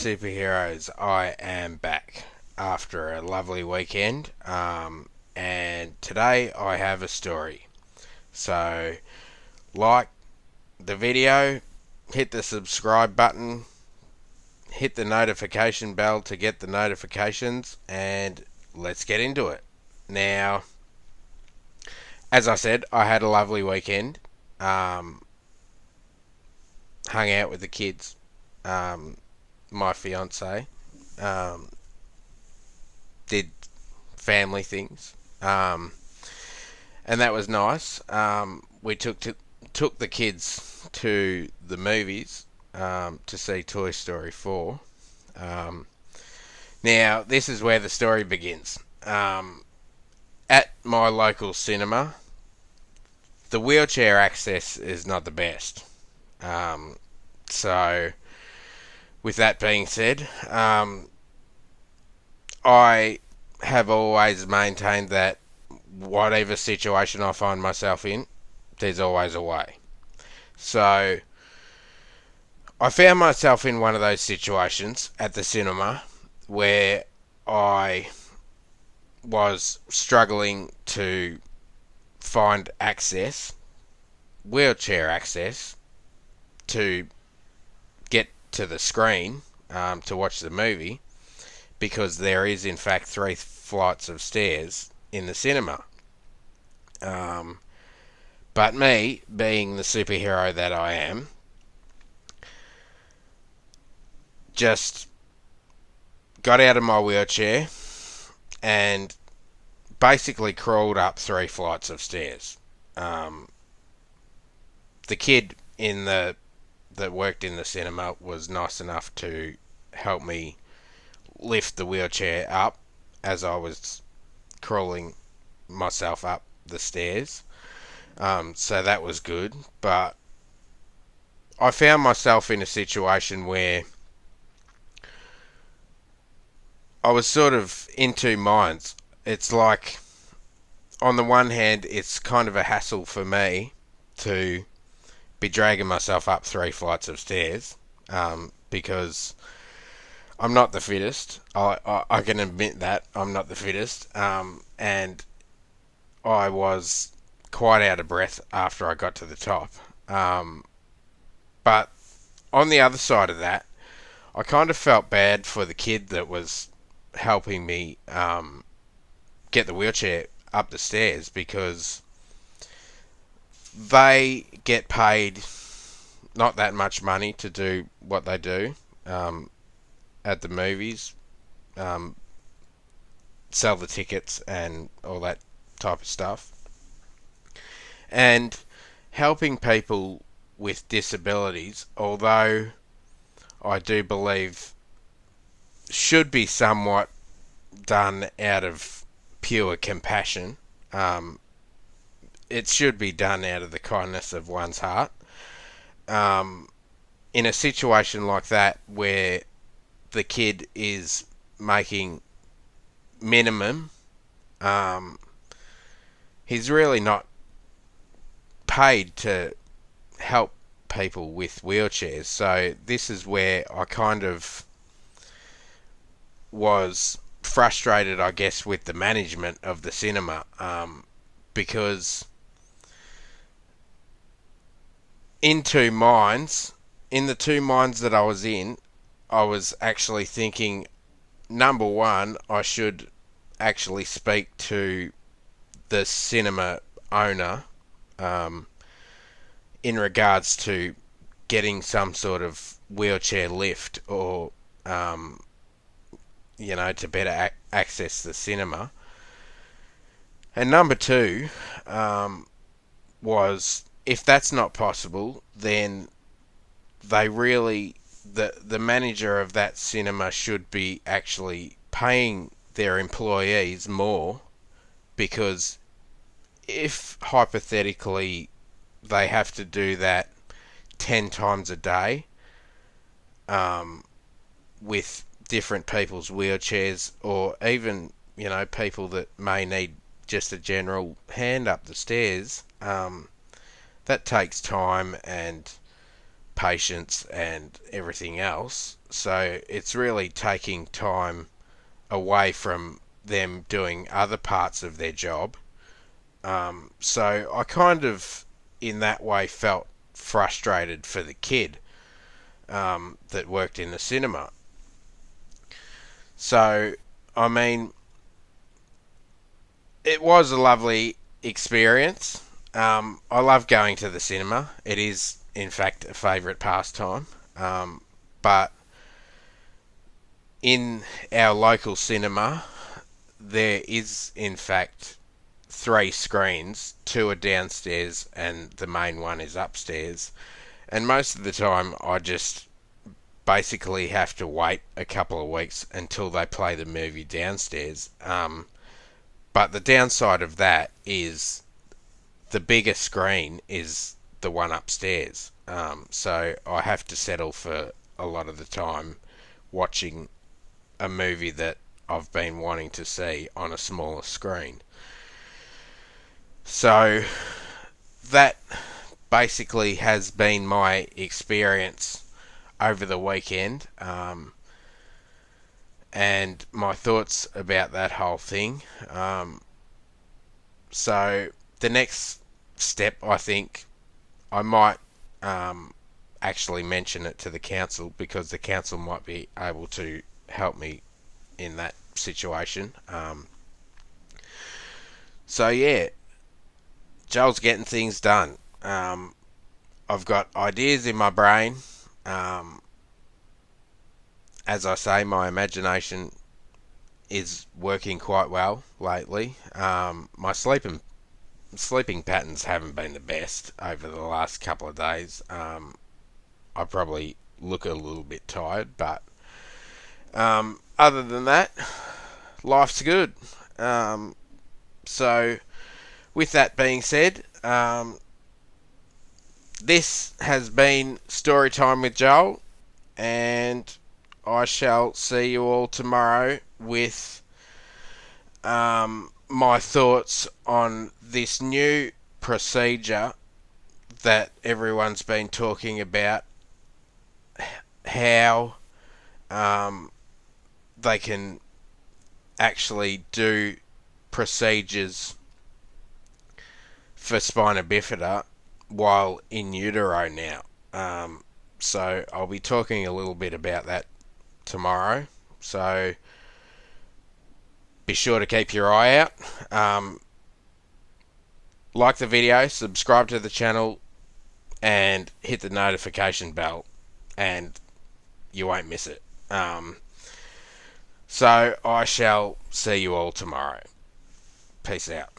superheroes, I am back after a lovely weekend, and today I have a story. So, like the video, hit the subscribe button, hit the notification bell to get the notifications, and let's get into it. Now, as I said, I had a lovely weekend. Um, Hung out with the kids, my fiance, um, did family things, and that was nice. We took the kids to the movies to see Toy Story 4. Um, Now, this is where the story begins. At my local cinema, the wheelchair access is not the best. Um, so, with that being said, I have always maintained that whatever situation I find myself in, there's always a way. So, I found myself in one of those situations at the cinema where I was struggling to find access, wheelchair access, to get to the screen to watch the movie, because there is in fact 3 flights of stairs in the cinema. But me, being the superhero that I am, just got out of my wheelchair and basically crawled up 3 flights of stairs. The kid that worked in the cinema was nice enough to help me lift the wheelchair up as I was crawling myself up the stairs. So that was good. But I found myself in a situation where I was sort of in two minds. It's like, on the one hand, it's kind of a hassle for me to be dragging myself up 3 flights of stairs, because I'm not the fittest. I can admit that I'm not the fittest, and I was quite out of breath after I got to the top. But on the other side of that, I kind of felt bad for the kid that was helping me get the wheelchair up the stairs, because they get paid not that much money to do what they do at the movies, um, sell the tickets and all that type of stuff. And helping people with disabilities, although I do believe should be somewhat done out of pure compassion, it should be done out of the kindness of one's heart. In a situation like that where the kid is making minimum, he's really not paid to help people with wheelchairs. So this is where I kind of was frustrated, I guess, with the management of the cinema, because in the 2 minds that I was in, I was actually thinking, number one, I should actually speak to the cinema owner in regards to getting some sort of wheelchair lift, or to better access the cinema. And number two was, if that's not possible, then the manager of that cinema should be actually paying their employees more, because if hypothetically they have to do that 10 times a day, with different people's wheelchairs, or even people that may need just a general hand up the stairs, that takes time and patience and everything else. So it's really taking time away from them doing other parts of their job. So I kind of, in that way, felt frustrated for the kid that worked in the cinema. So, I mean, it was a lovely experience. I love going to the cinema. It is, in fact, a favourite pastime. But in our local cinema, there is, in fact, three screens. Two are downstairs, and the main one is upstairs. And most of the time, I just basically have to wait a couple of weeks until they play the movie downstairs. But the downside of that is the bigger screen is the one upstairs. So I have to settle for a lot of the time watching a movie that I've been wanting to see on a smaller screen. So that basically has been my experience over the weekend, and my thoughts about that whole thing. So the next step, I think, I might actually mention it to the council, because the council might be able to help me in that situation. So yeah, Joel's getting things done. I've got ideas in my brain. Um, as I say, my imagination is working quite well lately. My sleeping patterns haven't been the best over the last couple of days. I probably look a little bit tired, but other than that, life's good. So, with that being said, this has been Story Time with Joel, and I shall see you all tomorrow with my thoughts on this new procedure that everyone's been talking about, how they can actually do procedures for spina bifida while in utero now. So I'll be talking a little bit about that tomorrow. So be sure to keep your eye out. Like the video, subscribe to the channel, and hit the notification bell, and you won't miss it. So I shall see you all tomorrow. Peace out.